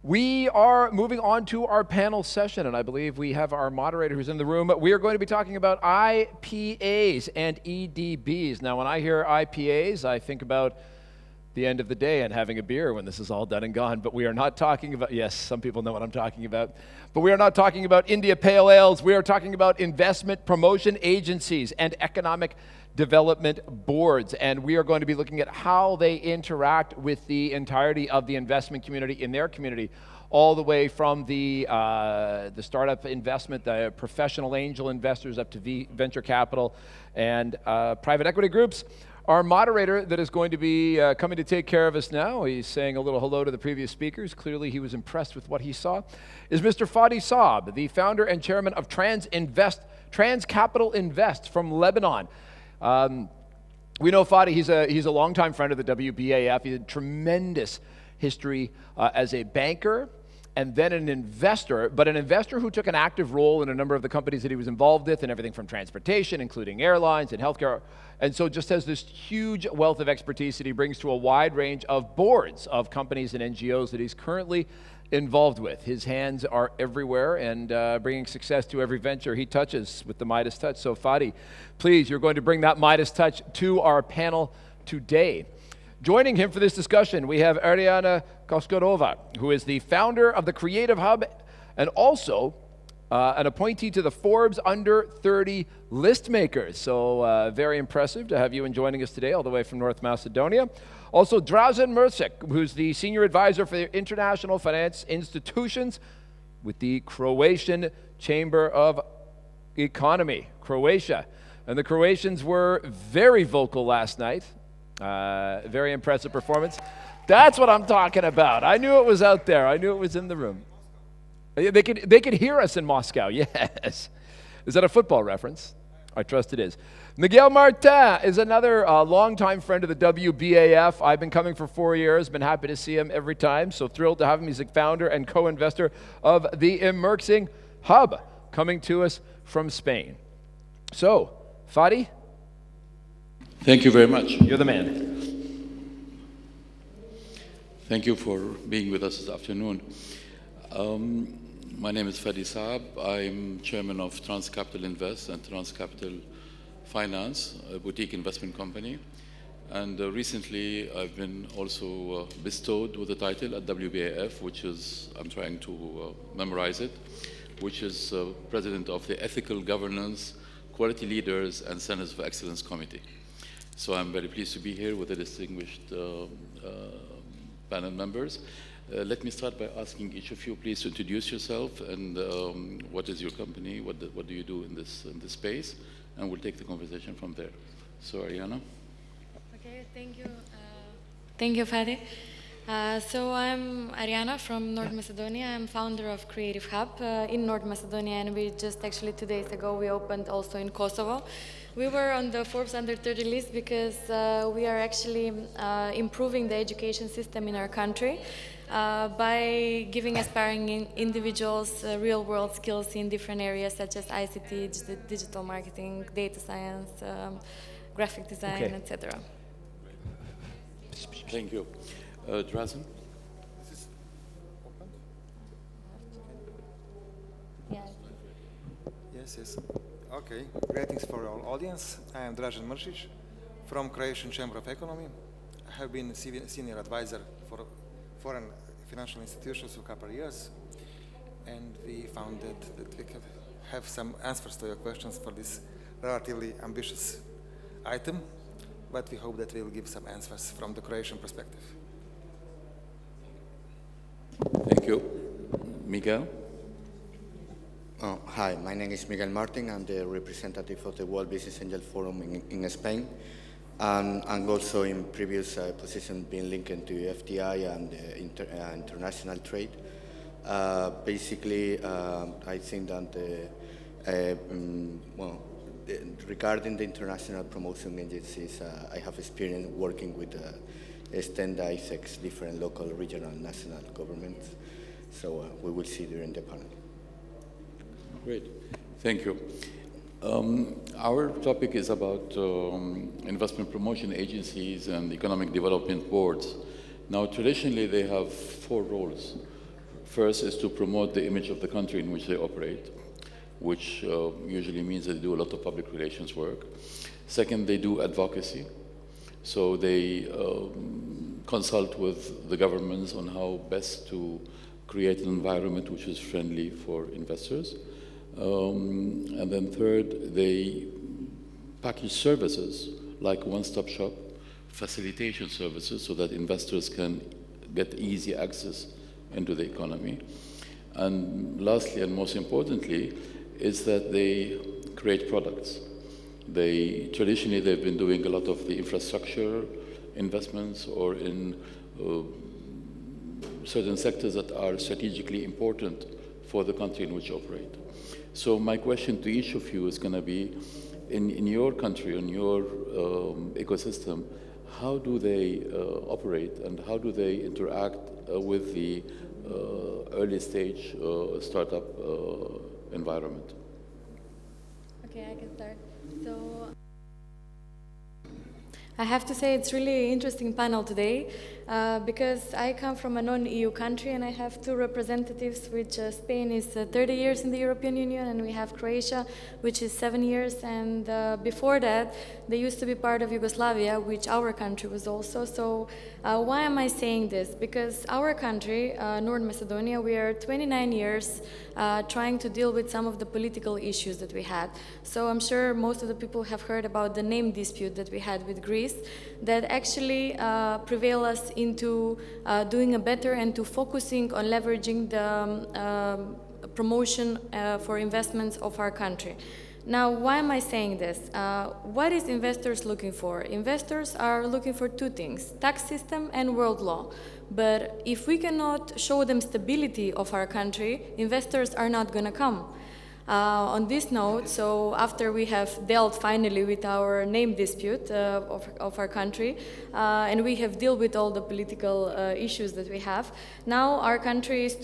We are moving on to our panel session, and I believe we have our moderator who's in the room. We are going to be talking about IPAs and EDBs. Now, when I hear IPAs, I think about the end of the day and having a beer when this is all done and gone, but we are not talking about, yes, some people know what I'm talking about, but we are not talking about India Pale Ales. We are talking about investment promotion agencies and economic development boards, and we are going to be looking at how they interact with the entirety of the investment community in their community, all the way from the startup investment, the professional angel investors, up to venture capital and private equity groups. Our moderator that is going to be coming to take care of us now, he's saying a little hello to the previous speakers. Clearly he was impressed with what he saw, is Mr. Fadi Saab, the founder and chairman of Trans Capital Invest from Lebanon. We know Fadi, he's a longtime friend of the WBAF. He had a tremendous history as a banker and then an investor, but an investor who took an active role in a number of the companies that he was involved with, and everything from transportation, including airlines and healthcare, and so just has this huge wealth of expertise that he brings to a wide range of boards of companies and NGOs that he's currently involved with. His hands are everywhere and bringing success to every venture he touches with the Midas touch. So Fadi, please, you're going to bring that Midas touch to our panel today. Joining him for this discussion, we have Ariana Koskorova, who is the founder of the Creative Hub and also an appointee to the Forbes Under 30 list makers. So very impressive to have you joining us today all the way from North Macedonia. Also, Dražen Mrsic, who's the senior advisor for the international finance institutions with the Croatian Chamber of Economy, Croatia. And the Croatians were very vocal last night. Very impressive performance. That's what I'm talking about. I knew it was out there. I knew it was in the room. They could hear us in Moscow, yes. Is that a football reference? I trust it is. Miguel Martin is another longtime friend of the WBAF. I've been coming for 4 years, been happy to see him every time, so thrilled to have him. He's the founder and co-investor of the Emerging Hub, coming to us from Spain. So, Fadi? Thank you very much. You're the man. Thank you for being with us this afternoon. My name is Fadi Saab. I'm chairman of Trans Capital Invest and Trans Capital Finance, a boutique investment company. And recently I've been also bestowed with the title at WBAF, which is, I'm trying to memorize it, which is president of the Ethical Governance, Quality Leaders and Centers of Excellence Committee. So I'm very pleased to be here with the distinguished panel members. Let me start by asking each of you, please, to introduce yourself and what is your company, what do you do in this space, and we'll take the conversation from there. So, Ariana. Okay, thank you. Thank you, Fadi. So I'm Ariana from North Macedonia. I'm founder of Creative Hub in North Macedonia, and we just actually 2 days ago we opened also in Kosovo. We were on the Forbes Under 30 list because we are actually improving the education system in our country by giving aspiring individuals real-world skills in different areas such as ICT, digital marketing, data science, graphic design, etc. Thank you. Dražen? Is this open? Yeah. Yes. Okay. Greetings for our audience. I am Dražen Mrsic from Croatian Chamber of Economy. I have been senior advisor for foreign financial institutions for a couple of years, and we found that we could have some answers to your questions for this relatively ambitious item, but we hope that we will give some answers from the Croatian perspective. Thank you. Miguel? Hi, my name is Miguel Martin. I'm the representative of the World Business Angel Forum in Spain. And also in previous position being linked to FDI and international trade. Basically, I think that regarding the international promotion agencies, I have experience working with standardized 6 different local, regional, and national governments. So we will see during the panel. Great, thank you. Our topic is about investment promotion agencies and economic development boards. Now, traditionally, they have 4 roles. First is to promote the image of the country in which they operate, which usually means that they do a lot of public relations work. Second, they do advocacy. So they consult with the governments on how best to create an environment which is friendly for investors. And then third, they package services like one-stop shop, facilitation services so that investors can get easy access into the economy. And lastly, and most importantly, is that they create products. Traditionally, they've been doing a lot of the infrastructure investments or in certain sectors that are strategically important for the country in which you operate. So my question to each of you is going to be, in your country, in your ecosystem, how do they operate and how do they interact with the early stage startup environment? Okay, I can start. So I have to say it's really interesting panel today because I come from a non-EU country and I have two representatives, which Spain is 30 years in the European Union and we have Croatia, which is 7 years, and before that they used to be part of Yugoslavia, which our country was also. So why am I saying this? Because our country, North Macedonia, we are 29 years trying to deal with some of the political issues that we had. So I'm sure most of the people have heard about the name dispute that we had with Greece that actually prevail us into doing a better and to focusing on leveraging the promotion for investments of our country. Now, why am I saying this? What is investors looking for? Investors are looking for two things, tax system and world law. But if we cannot show them stability of our country, investors are not going to come. On this note, so after we have dealt finally with our name dispute of our country, and we have dealt with all the political issues that we have, now our country is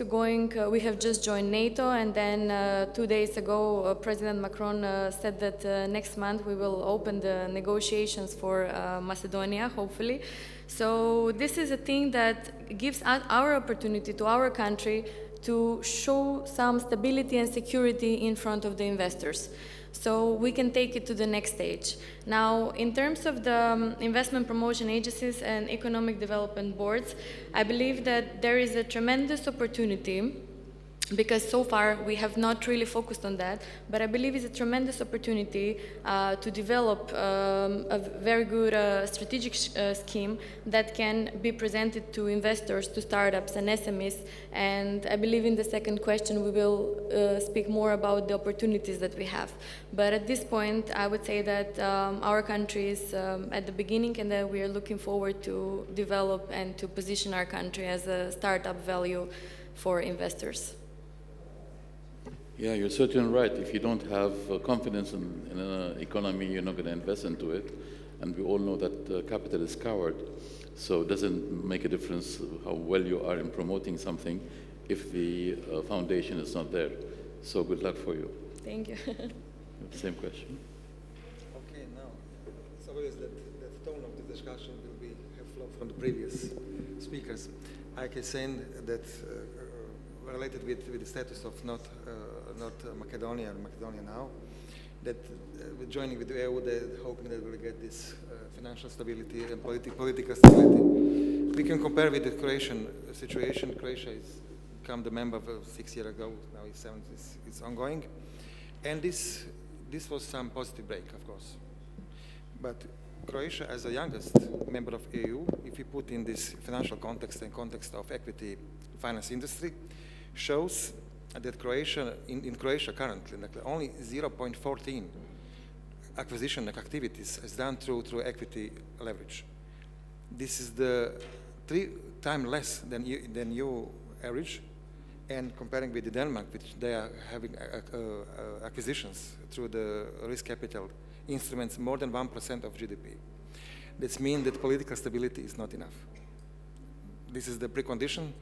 we have just joined NATO, and then 2 days ago President Macron said that next month we will open the negotiations for Macedonia, hopefully. So this is a thing that gives us our opportunity to our country to show some stability and security in front of the investors. So we can take it to the next stage. Now, in terms of the investment promotion agencies and economic development boards, I believe that there is a tremendous opportunity, because so far we have not really focused on that, but I believe it's a tremendous opportunity to develop a very good strategic scheme that can be presented to investors, to startups and SMEs, and I believe in the second question we will speak more about the opportunities that we have. But at this point I would say that our country is at the beginning, and that we are looking forward to develop and to position our country as a startup value for investors. Yeah, you're certainly right. If you don't have confidence in an economy, you're not going to invest into it. And we all know that capital is coward. So it doesn't make a difference how well you are in promoting something if the foundation is not there. So good luck for you. Thank you. Same question. Okay, now, it's obvious that the tone of the discussion will have flowed from the previous speakers. I can say that related with the status of North Macedonia and Macedonia now, that with joining with the EU, they're hoping that we'll get this financial stability and political stability. We can compare with the Croatian situation. Croatia has become the member 6 years ago. Now it's 7. It's ongoing, and this was some positive break, of course. But Croatia, as the youngest member of EU, if we put in this financial context and context of equity finance industry, shows that Croatia, in Croatia currently, only 0.14 acquisition activities is done through equity leverage. This is the 3 times less than EU average, and comparing with Denmark, which they are having acquisitions through the risk capital instruments more than 1% of GDP. This means that political stability is not enough. This is the precondition,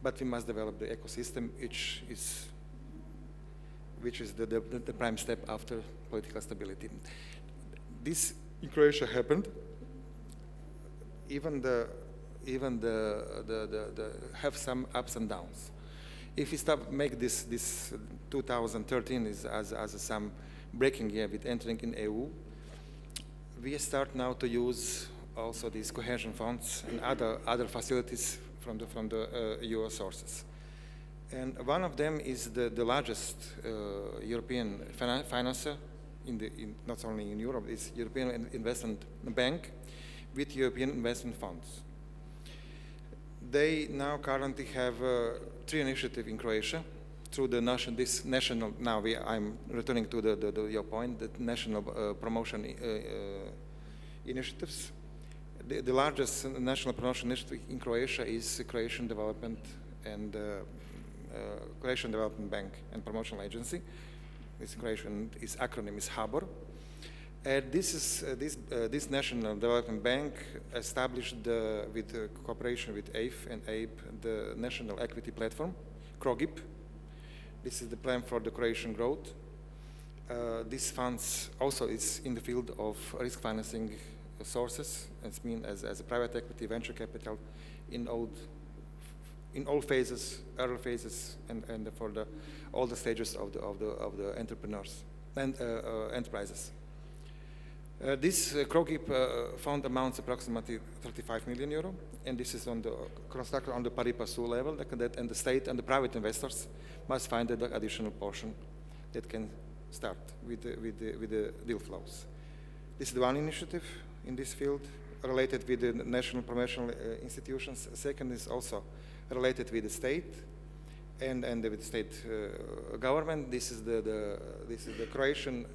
but we must develop the ecosystem, which is the prime step after political stability. This in Croatia happened. Even the have some ups and downs. If we make this 2013 as some breaking year with entering in EU, we start now to use also these cohesion funds and other facilities from the EU sources. And one of them is the largest European financer, not only in Europe, is European Investment Bank with European investment funds. They now currently have 3 initiatives in Croatia through the national, now I'm returning to your point, the national promotion initiatives. The largest national promotion initiative in Croatia is Croatian Development and Croatian Development Bank and Promotional Agency. Its acronym is HABOR. This National Development Bank established with cooperation with AIF and AIB the National Equity Platform, CROGIP. This is the plan for the Croatian growth. This funds also is in the field of risk financing sources, as a private equity, venture capital in all phases, early phases, and for all the stages of the entrepreneurs and enterprises. This CROGIP fund amounts approximately 35 million euro, and this is constructed on the pari passu level, and the state and the private investors must find the additional portion that can start with the deal flows. This is the one initiative in this field related with the national promotional institutions. Second is also related with the state and with the state government. This is the Croatian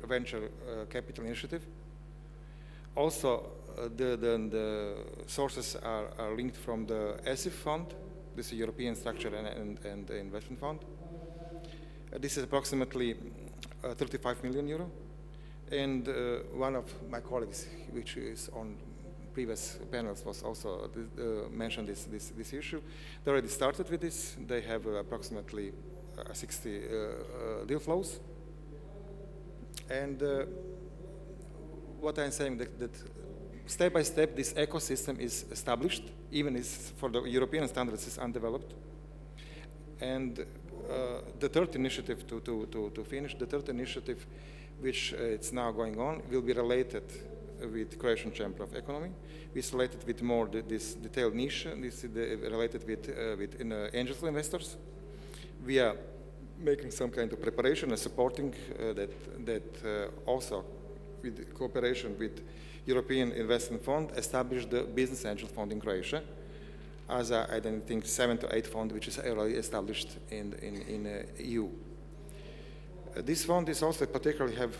Venture Capital Initiative. Also, the sources are linked from the ESIF fund. This is European Structure and Investment Fund. This is approximately 35 million euro. And one of my colleagues, which is on previous panels, was also mentioned this issue. They already started with this. They have approximately 60 deal flows. And what I'm saying that step by step, this ecosystem is established, even for the European standards is undeveloped. And the third initiative to finish, the third initiative, which it's now going on, will be related with Croatian Chamber of Economy. It's related with more this detailed niche. This is related with angel investors. We are making some kind of preparation and supporting that also with cooperation with European Investment Fund established the Business Angel Fund in Croatia as I think 7 to 8 fund which is already established in EU. This fund is also particularly have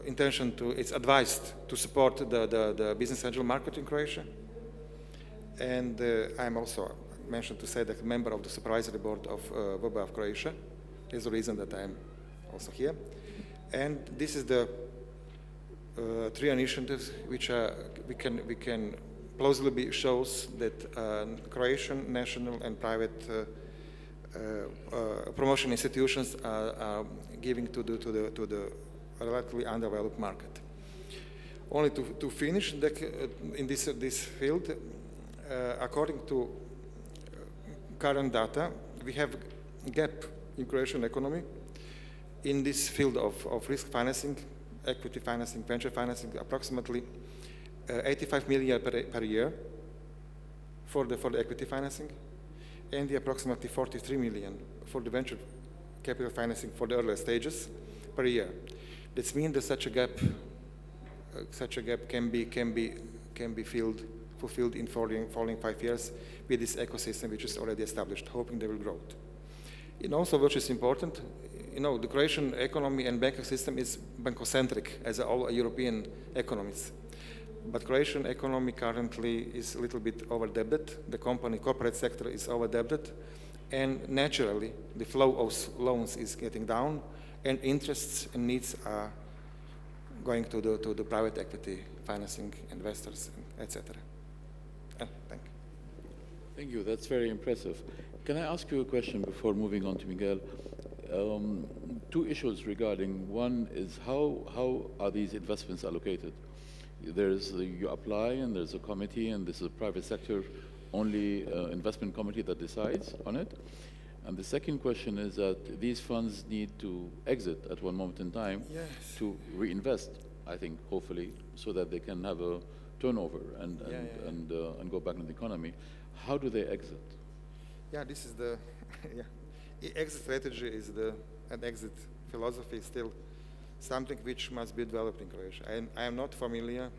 intention to, it's advised to support the business angel market in Croatia. And I'm also mentioned to say that member of the supervisory board of VBA of Croatia is the reason that I'm also here. And this is the 3 initiatives which we can plausibly shows that Croatian national and private promotion institutions are giving to the relatively undeveloped market. Only to finish in this field, according to current data, we have a gap in Croatian economy in this field of risk financing, equity financing, venture financing, approximately 85 million per year for the equity financing, and the approximately 43 million for the venture capital financing for the earlier stages per year. This means that such a gap can be fulfilled in following 5 years with this ecosystem which is already established, hoping they will grow. And also, which is important, the Croatian economy and banking system is bankocentric as all European economies. But Croatian economy currently is a little bit over-debted. The corporate sector is over-debted, and naturally, the flow of loans is getting down, and interests and needs are going to the private equity financing investors, etc. Thank you. Thank you. That's very impressive. Can I ask you a question before moving on to Miguel? 2 issues regarding, one is how are these investments allocated? You apply and there's a committee and this is a private sector only investment committee that decides on it. And the second question is that these funds need to exit at one moment in time to reinvest, I think, hopefully, so that they can have a turnover and go back in the economy. How do they exit? Yeah, this is the exit strategy is an exit philosophy is still something which must be developed in Croatia. I am not familiar,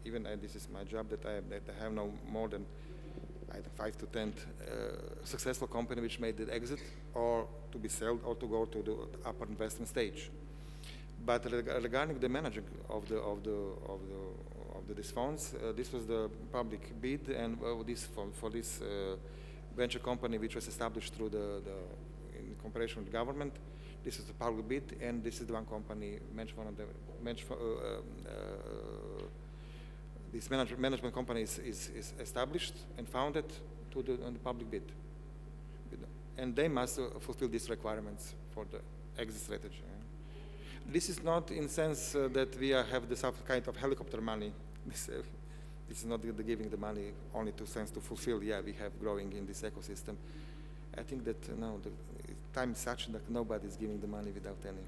even this is my job, that I have no more than 5 to 10 successful company which made the exit, or to be sold, or to go to the upper investment stage. But regarding the managing of these funds, this was the public bid, and for this venture company which was established through in cooperation with the government, this is the public bid, and this is the one company this management company is established and founded on the public bid. And they must fulfill these requirements for the exit strategy. This is not in sense that we have this kind of helicopter money. This is not giving the money only to fulfill, we have growing in this ecosystem. I think that the time is such that nobody is giving the money without any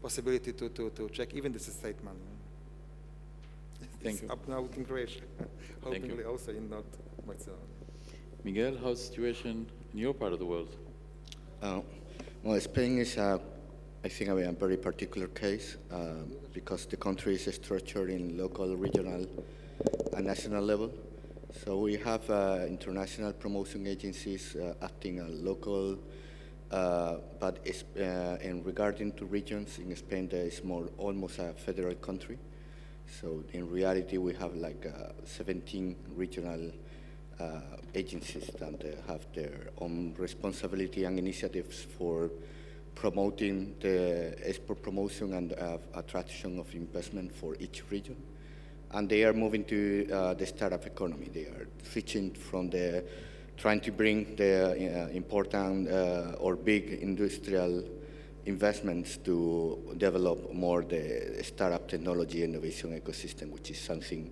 possibility to check, even this is state money. Thank you. Up now in Croatia, hopefully also in not Macedonia. Miguel, how's the situation in your part of the world? Well, Spain is, I think, a very particular case because the country is structured in local, regional, and national level. So we have international promotion agencies acting at local, but in regarding to regions, in Spain there is almost a federal country. So in reality, we have like 17 regional agencies that have their own responsibility and initiatives for promoting the export promotion and attraction of investment for each region. And they are moving to the startup economy. They are switching from trying to bring the important or big industrial investments to develop more the startup technology innovation ecosystem, which is something,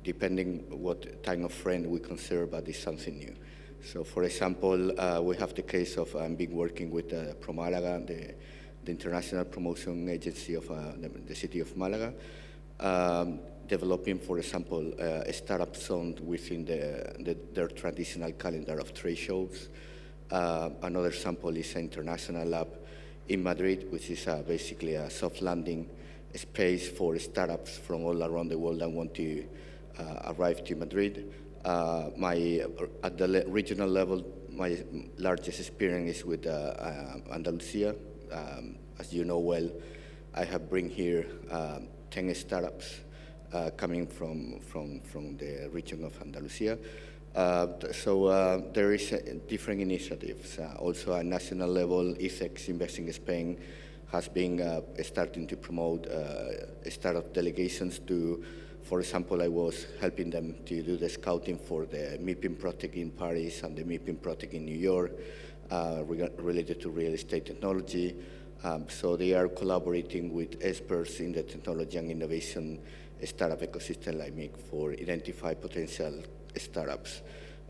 depending what kind of friend we consider, but it's something new. So for example, we have the case of been working with ProMálaga, the international promotion agency of the city of Malaga, developing, for example, a startup zone within their traditional calendar of trade shows. Another example is an international lab in Madrid, which is basically a soft landing space for startups from all around the world that want to arrive to Madrid. At the regional level, my largest experience is with Andalusia. As you know well, I have bring here 10 startups coming from the region of Andalusia. So there is different initiatives. Also at national level, ICEX Investing Spain has been starting to promote startup delegations to, for example, I was helping them to do the scouting for the MIPIM project in Paris and the MIPIM project in New York related to real estate technology. So they are collaborating with experts in the technology and innovation startup ecosystem like me for identify potential startups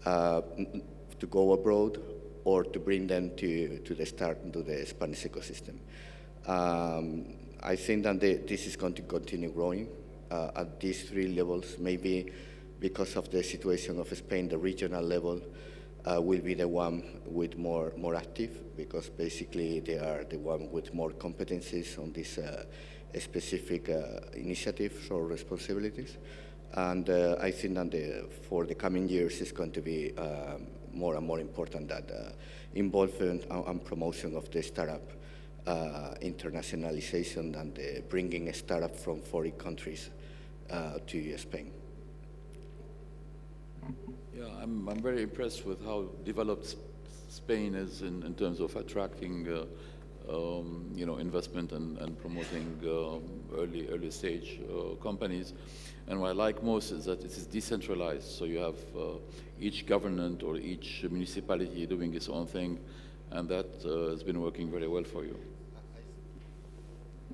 to go abroad or to bring them to the Spanish ecosystem. I think that this is going to continue growing at these three levels. Maybe because of the situation of Spain, the regional level will be the one with more active, because basically they are the one with more competencies on these specific initiatives or responsibilities. And I think that for the coming years, it's going to be more and more important that involvement and promotion of the startup internationalization and bringing a startup from foreign countries to Spain. Yeah, I'm very impressed with how developed Spain is in terms of attracting investment and promoting early stage companies. And what I like most is that it is decentralized. So you have each government or each municipality doing its own thing, and that has been working very well for you.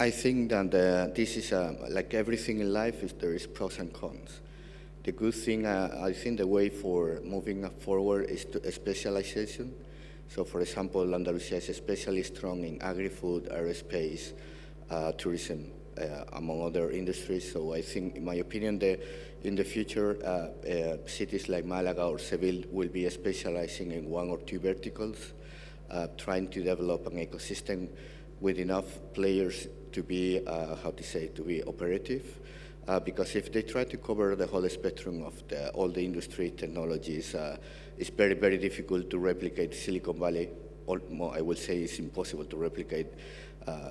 I think that this is like everything in life, there is pros and cons. The good thing, I think the way for moving forward is to specialization. So for example, Andalusia is especially strong in agri-food, aerospace, tourism, among other industries. So I think, in my opinion, in the future, cities like Malaga or Seville will be specializing in one or two verticals, trying to develop an ecosystem with enough players to be, to be operative. Because if they try to cover the whole spectrum of all the industry technologies, it's very, very difficult to replicate Silicon Valley. Or more, I would say it's impossible to replicate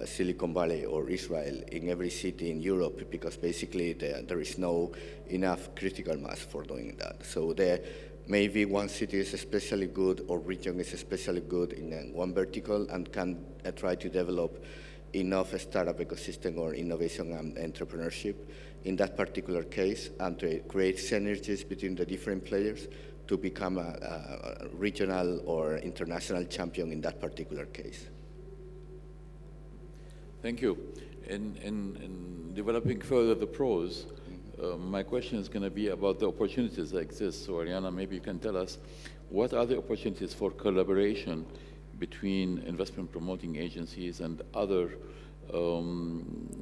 Silicon Valley or Israel in every city in Europe, because basically there is no enough critical mass for doing that. So there maybe one city is especially good or region is especially good in one vertical and can try to develop enough startup ecosystem or innovation and entrepreneurship in that particular case, and to create synergies between the different players to become a regional or international champion in that particular case. Thank you. In developing further the pros, my question is going to be about the opportunities that exist. So Ariana, maybe you can tell us, what are the opportunities for collaboration between investment promoting agencies and other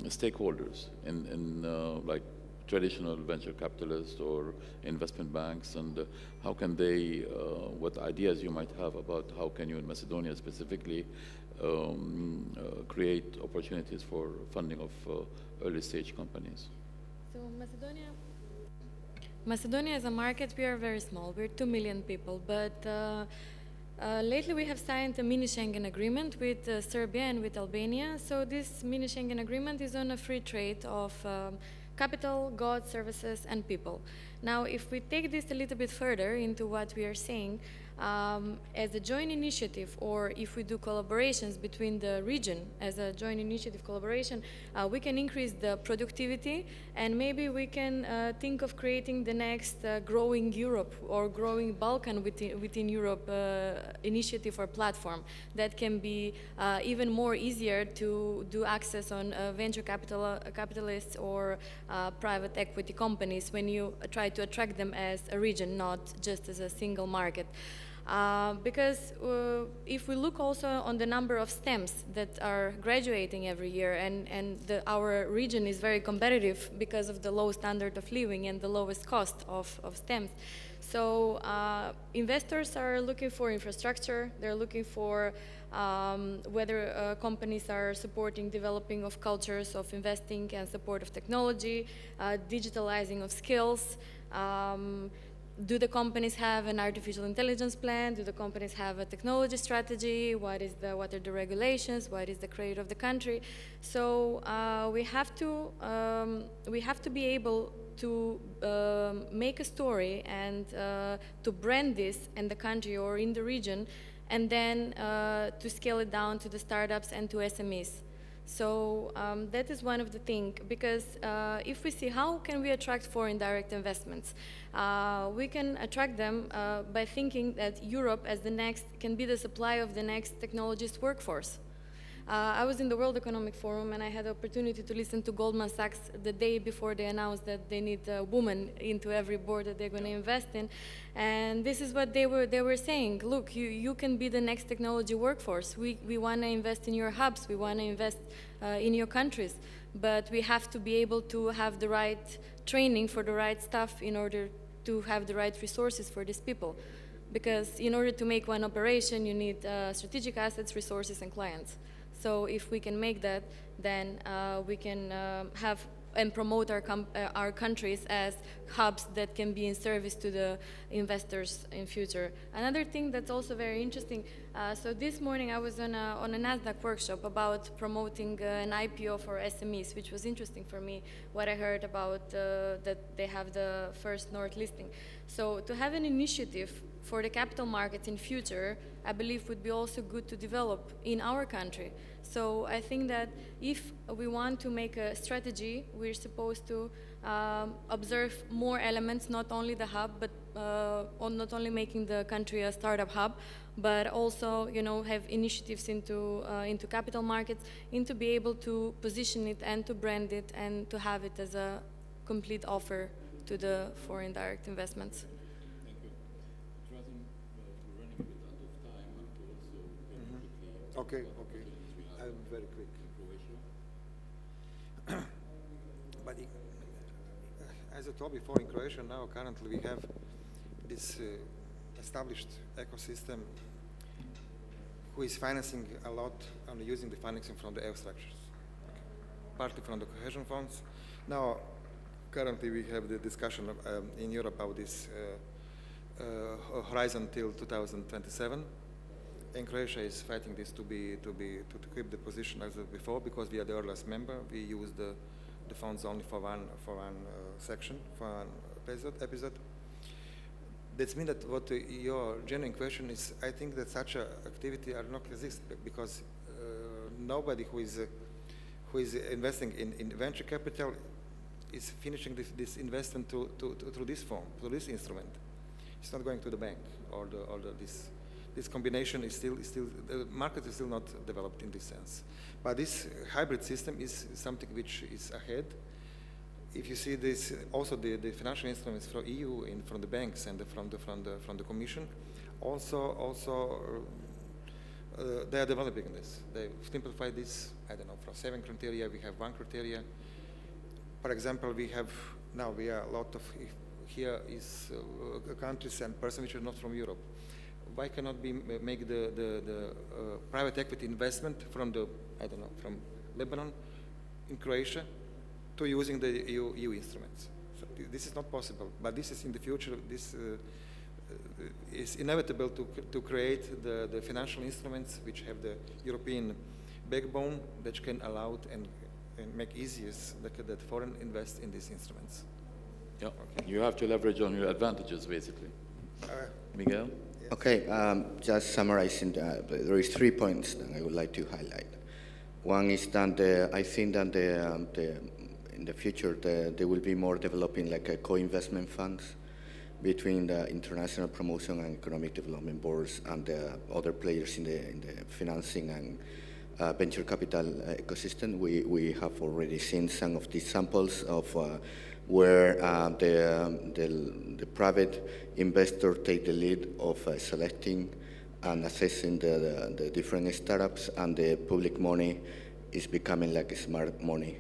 stakeholders in like traditional venture capitalists or investment banks, and how can they, what ideas you might have about how can you in Macedonia specifically create opportunities for funding of early stage companies? So Macedonia as a market, we are very small. We're 2 million people, but lately we have signed a mini Schengen agreement with Serbia and with Albania. So this mini Schengen agreement is on a free trade of capital, goods, services, and people. Now, if we take this a little bit further into what we are saying, as a joint initiative, or if we do collaborations between the region as a joint initiative collaboration, we can increase the productivity, and maybe we can think of creating the next growing Europe or growing Balkan within Europe initiative or platform that can be even more easier to do access on venture capitalists or private equity companies when you try to attract them as a region, not just as a single market. Because if we look also on the number of STEMs that are graduating every year, and our region is very competitive because of the low standard of living and the lowest cost of STEMs. So investors are looking for infrastructure, they're looking for whether companies are supporting developing of cultures of investing and support of technology, digitalizing of skills. Do the companies have an artificial intelligence plan? Do the companies have a technology strategy? What are the regulations? What is the credit of the country? So we have to be able to make a story and to brand this in the country or in the region, and then to scale it down to the startups and to SMEs. So that is one of the things, because if we see how can we attract foreign direct investments, we can attract them by thinking that Europe as the next can be the supply of the next technologist workforce. I was in the World Economic Forum, and I had the opportunity to listen to Goldman Sachs the day before they announced that they need a woman into every board that they're going to invest in. And this is what they were saying. Look, you can be the next technology workforce. We want to invest in your hubs. We want to invest in your countries. But we have to be able to have the right training for the right stuff in order to have the right resources for these people. Because in order to make one operation, you need strategic assets, resources, and clients. So if we can make that, then we can have and promote our countries as hubs that can be in service to the investors in future. Another thing that's also very interesting, so this morning I was on a NASDAQ workshop about promoting an IPO for SMEs, which was interesting for me, what I heard about that they have the first North listing. So to have an initiative for the capital markets in future, I believe would be also good to develop in our country. So I think that if we want to make a strategy, we're supposed to observe more elements, not only the hub, but not only making the country a startup hub, but also, you know, have initiatives into capital markets, and to be able to position it and to brand it and to have it as a complete offer to the foreign direct investments. Thank you. Drazen, we're running a bit out of time, and also very quickly. Okay, okay. I'm very quick. But as I told before, in Croatia now, currently we have this established ecosystem who is financing a lot and using the financing from the EU structures, partly from the cohesion funds. Now, currently we have the discussion in Europe about this horizon till 2027. And Croatia is fighting this to keep the position as before, because we are the earliest member. We use the funds only for one section, for one episode. That means that what your genuine question is, I think that such a activity are not exist, because nobody who is investing in venture capital is finishing this investment through this form, through this instrument. It's not going to the bank or this combination is still the market is still not developed in this sense. But this hybrid system is something which is ahead. If you see this, also the financial instruments from EU and from the banks and from the Commission, also they are developing this. They simplify this. I don't know, from 7 criteria we have 1 criteria. For example, we are a lot of here is countries and persons which are not from Europe. Why cannot we make the private equity investment from from Lebanon in Croatia to using the EU instruments? So this is not possible, but this is in the future. This is inevitable to create the financial instruments which have the European backbone that can allow and make easiest that foreign invest in these instruments. Yeah, okay. You have to leverage on your advantages, basically. Miguel? Okay, just summarizing, there is 3 points that I would like to highlight. One is that I think that in the future there will be more developing like a co-investment funds between the international promotion and economic development boards and the other players in the financing and venture capital ecosystem. We have already seen some of these samples of where the private investor take the lead of selecting and assessing the different startups, and the public money is becoming like smart money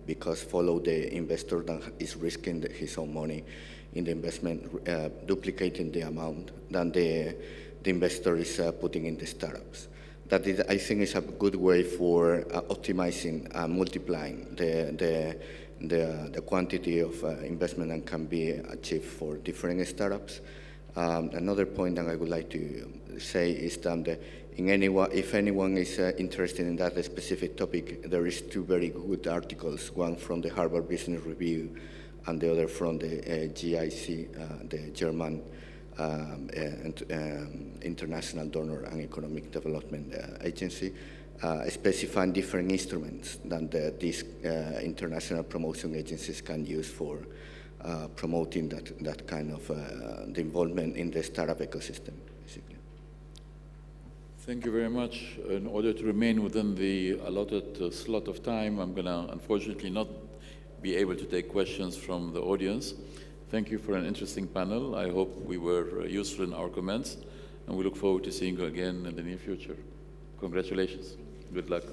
because follow the investor that is risking his own money in the investment, duplicating the amount that the investor is putting in the startups. That is, I think, is a good way for optimizing and multiplying the quantity of investment that can be achieved for different startups. Another point that I would like to say is that if anyone is interested in that specific topic, there is 2 very good articles, one from the Harvard Business Review and the other from the GIC, the German International Donor and Economic Development Agency, specifying different instruments that these international promotion agencies can use for promoting that kind of the involvement in the startup ecosystem, basically. Thank you very much. In order to remain within the allotted slot of time, I'm going to unfortunately not be able to take questions from the audience. Thank you for an interesting panel. I hope we were useful in our comments, and we look forward to seeing you again in the near future. Congratulations. Good luck.